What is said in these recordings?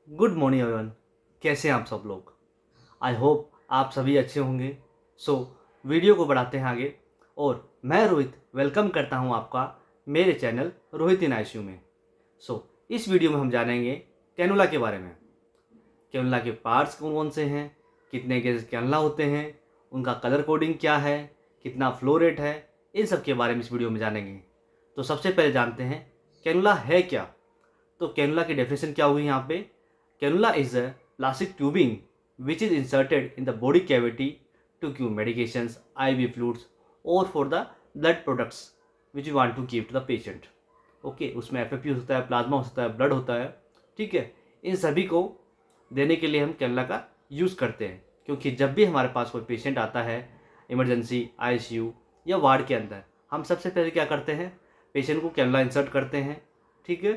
Good morning everyone. कैसे हैं आप सब लोग? आई होप आप सभी अच्छे होंगे। सो वीडियो को बढ़ाते हैं आगे और मैं रोहित वेलकम करता हूं आपका मेरे चैनल रोहित इन आईसीयू में। इस वीडियो में हम जानेंगे कैनुला के बारे में। कैनुला के पार्ट्स कौन कौन से हैं, कितने के कैनुला होते हैं, उनका कलर कोडिंग क्या है, कितना फ्लो रेट है, इन सब के बारे में इस वीडियो में जानेंगे। तो सबसे पहले जानते हैं कैनुला है क्या। तो कैनुला की डेफिनेशन क्या हुई यहाँ पे? Cannula is a plastic tubing which is inserted in the body cavity to give medications, IV fluids or for the blood products which we want to give to the patient. Okay, उसमें F होता है, plasma होता है, blood होता है। ठीक है, इन सभी को देने के लिए हम कैनुला का यूज़ करते हैं, क्योंकि जब भी हमारे पास कोई पेशेंट आता है इमरजेंसी आईसीयू या वार्ड के अंदर, हम सबसे पहले क्या करते हैं, पेशेंट को कैनुला इंसर्ट करते हैं। ठीक है,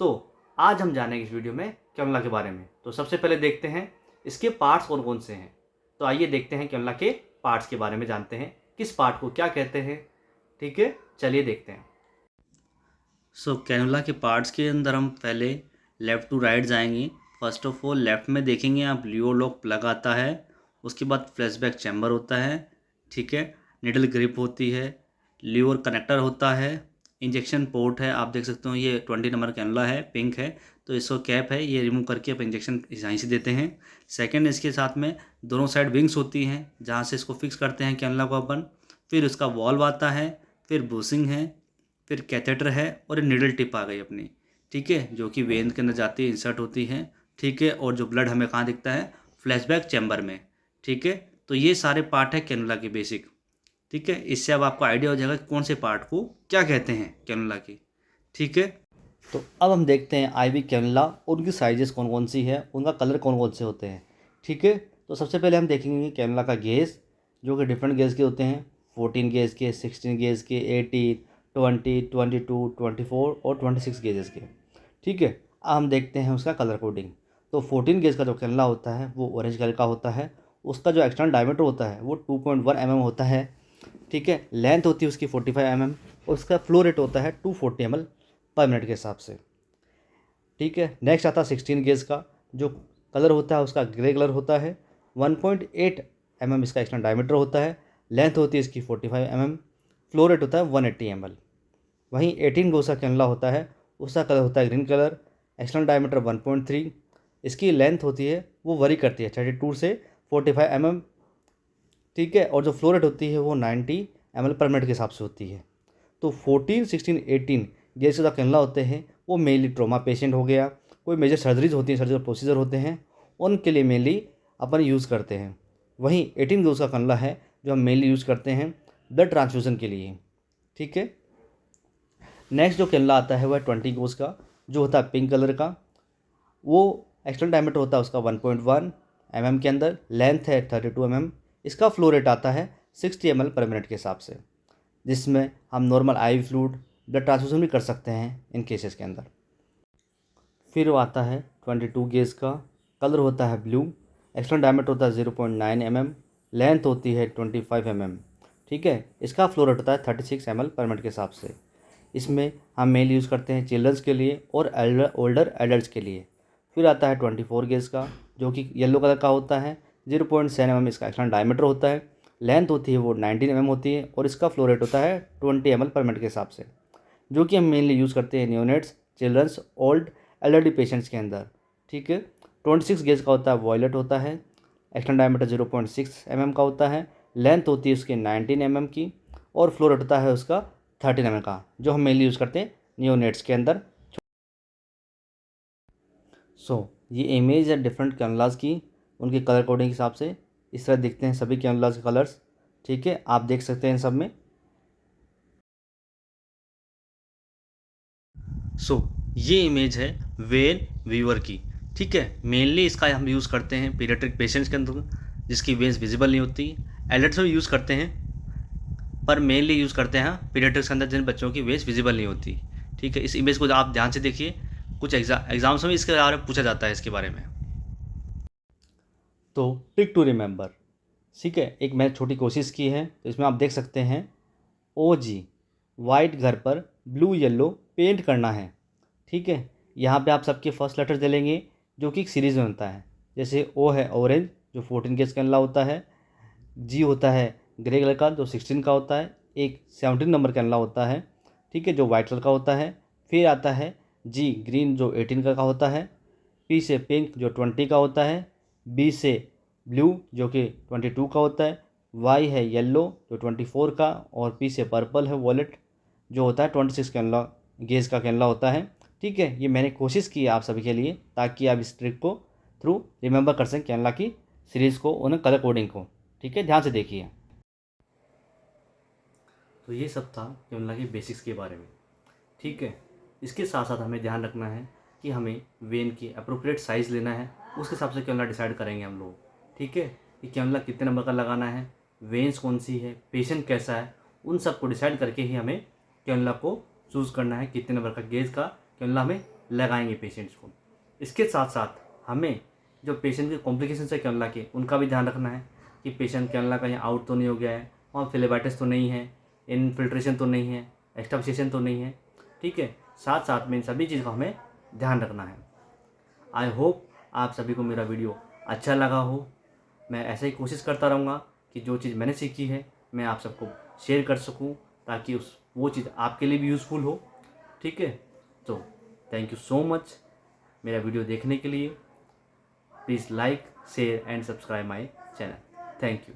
तो आज हम जानेंगे इस वीडियो में कैनुला के बारे में। तो सबसे पहले देखते हैं इसके पार्ट्स कौन कौन से हैं। तो आइए देखते हैं कैनुला के पार्ट्स के बारे में, जानते हैं किस पार्ट को क्या कहते हैं। ठीक है, चलिए देखते हैं। कैनुला के पार्ट्स के अंदर हम पहले लेफ़्ट टू राइट जाएंगे। फर्स्ट ऑफ ऑल लेफ़्ट में देखेंगे आप, लियो लॉक प्लग आता है। उसके बाद फ्लैशबैक चैम्बर होता है। ठीक है, निडल ग्रिप होती है, लीवर कनेक्टर होता है, इंजेक्शन पोर्ट है। आप देख सकते हो ये 20 नंबर कैनुला है, पिंक है, तो इसको कैप है, ये रिमूव करके आप इंजेक्शन यहीं से देते हैं। सेकंड, इसके साथ में दोनों साइड विंग्स होती हैं जहाँ से इसको फिक्स करते हैं कैनुला को अपन। फिर उसका वॉल्व आता है, फिर बूसिंग है, फिर कैथेटर है और एक निडल टिप आ गई अपनी। ठीक है, जो कि वेन के अंदर जाती है, इंसर्ट होती है। ठीक है, और जो ब्लड हमें कहाँ दिखता है, फ्लैशबैक चैम्बर में। ठीक है, तो ये सारे पार्ट है कैनुला के बेसिक। ठीक है, इससे अब आपको आइडिया हो जाएगा कि कौन से पार्ट को क्या कहते हैं कैनुला की। ठीक है, तो अब हम देखते हैं आईवी कैनुला और उनकी साइजेस कौन कौन सी है, उनका कलर कौन कौन से होते हैं। ठीक है, तो सबसे पहले हम देखेंगे कैनुला का गेज, जो कि डिफरेंट गेज के होते हैं। 14 गेज के, 16 गेज के, 18, 20, 22, 24 और 26 गेजेस के। ठीक है, अब हम देखते हैं उसका कलर कोडिंग। तो 14 गेज का जो कैनुला होता है वो ऑरेंज कलर का होता है। उसका जो एक्सटर्नल डायमीटर होता है वो 2.1 mm होता है। ठीक है, लेंथ होती है उसकी 45 mm और उसका फ्लो रेट होता है 240 ml पर मिनट के हिसाब से। ठीक है, नेक्स्ट आता है 16 गेज का। जो कलर होता है उसका ग्रे कलर होता है। 1.8 mm इसका एक्सटर्नल डायमीटर होता है। लेंथ होती है इसकी 45 mm। फ्लो रेट होता है 180 ml। वहीं 18 गेज का कैनुला होता है, उसका कलर होता है ग्रीन कलर। External diameter 1.3। इसकी लेंथ होती है वो वरी करती है 32 से 45 mm। ठीक है, और जो फ्लो रेट होती है वो 90 ml पर मिनट के हिसाब से होती है। तो 14, 16, 18 जैसे जो कैनुला होते हैं वो मेनली ट्रोमा पेशेंट हो गया, कोई मेजर सर्जरीज होती हैं, सर्जिकल प्रोसीजर होते हैं, उनके लिए मेनली अपन यूज़ करते हैं। वहीं 18 डोज का कैनुला है जो हम मेनली यूज़ करते हैं ब्लड ट्रांसफ्यूज़न के लिए। ठीक है, नेक्स्ट जो कैनुला आता है वह 20 डोज का, जो होता है पिंक कलर का। वो एक्सटर्नल डायमीटर होता है उसका 1.1 mm के अंदर, लेंथ है 32 mm। इसका फ्लो रेट आता है 60 ml पर मिनट के हिसाब से, जिसमें हम normal IV fluid, blood transfusion भी कर सकते हैं इन केसेस के अंदर। फिर वो आता है 22 गेज का, कलर होता है ब्लू, एक्सटर्नल डायमीटर होता है 0.9 mm, लेंथ होती है 25 mm। ठीक है, इसका फ्लो रेट होता है 36 ml पर मिनट के हिसाब से। इसमें हम मेल यूज़ करते हैं चिल्ड्रंस के लिए और ओल्डर एडल्ट्स के लिए। फिर आता है 24 गेज का, जो कि येलो कलर का होता है। 0.7 mm इसका एक्सटर्नल डायमीटर होता है। लेंथ होती है वो 19 mm होती है और इसका फ्लो रेट होता है 20 ml पर मिनट के हिसाब से, जो कि हम मेनली यूज़ करते हैं neonates, childrens, old elderly patients के अंदर। ठीक है, 26 गेज का होता है, वॉयलेट होता है। एक्सटर्नल डायमीटर 0.6 mm का होता है। लेंथ होती है उसकी 19 mm की और फ्लो रेट होता है उसका 13 mm का, जो हम मेनली यूज़ करते हैं न्यूनेट्स के अंदर। ये इमेज है डिफरेंट कैनुलास की, उनके कलर कोडिंग के हिसाब से इस तरह दिखते हैं सभी कैनुलास के कलर्स। ठीक है, आप देख सकते हैं इन सब में। ये इमेज है वेन वीवर की। ठीक है, मेनली इसका हम यूज़ करते हैं पीडियाट्रिक पेशेंट्स के अंदर जिसकी वेन्स विजिबल नहीं होती। एडल्ट्स में भी यूज़ करते हैं, पर मेनली यूज़ करते हैं पीडियाट्रिक्स के अंदर जिन बच्चों की वेन्स विजिबल नहीं होती। ठीक है, इस इमेज को आप ध्यान से देखिए, कुछ एग्जाम्स में इसके बारे में पूछा जाता है इसके बारे में। तो ट्रिक टू रिमेंबर, ठीक है, एक मैंने छोटी कोशिश की है, तो इसमें आप देख सकते हैं OG वाइट घर पर ब्लू येलो पेंट करना है। ठीक है, यहाँ पे आप सबके फर्स्ट लेटर दे लेंगे, जो कि एक सीरीज़ में बनता है। जैसे ओ है ऑरेंज जो 14 गेज कैनला होता है, जी होता है ग्रे कलर का जो 16 का होता है, एक 17 नंबर कैनला होता है, ठीक है, जो वाइट कलर का होता है। फिर आता है जी ग्रीन जो 18 का होता है, पी से पिंक जो 20 का होता है, बी से ब्लू जो कि 22 का होता है, वाई है येलो जो 24 का, और पी से पर्पल है वॉलेट जो होता है 26 कैनला गेज का कैनला होता है। ठीक है, ये मैंने कोशिश की है आप सभी के लिए ताकि आप इस ट्रिक को थ्रू रिमेंबर कर सकें कैनला की सीरीज़ को, उन्हें कलर कोडिंग को। ठीक है, ध्यान से देखिए। तो ये सब था कैनला की बेसिक्स के बारे में। ठीक है, इसके साथ साथ हमें ध्यान रखना है कि हमें वेन की अप्रोप्रिएट साइज़ लेना है, उसके हिसाब से कैनला डिसाइड करेंगे हम लोग। ठीक है, कि कैनला कितने नंबर का लगाना है, वेन्स कौन सी है, पेशेंट कैसा है, उन सब को डिसाइड करके ही हमें कैनला को चूज़ करना है, कितने नंबर का गेज का कैनला हमें लगाएंगे पेशेंट्स को। इसके साथ साथ हमें जो पेशेंट के कॉम्प्लिकेशन है कैनला के, उनका भी ध्यान रखना है कि पेशेंट कैनला कहीं आउट तो नहीं हो गया है, वहाँ फ्लेबाइटिस तो नहीं है, इनफिल्ट्रेशन तो नहीं है, एक्सट्रावेशन तो नहीं है। ठीक है, साथ साथ में इन सभी चीज़ का हमें ध्यान रखना है। आई होप आप सभी को मेरा वीडियो अच्छा लगा हो। मैं ऐसे ही कोशिश करता रहूँगा कि जो चीज़ मैंने सीखी है मैं आप सबको शेयर कर सकूँ, ताकि वो चीज़ आपके लिए भी यूज़फुल हो। ठीक है, तो थैंक यू सो मच मेरा वीडियो देखने के लिए। Please like share and subscribe my channel. Thank you.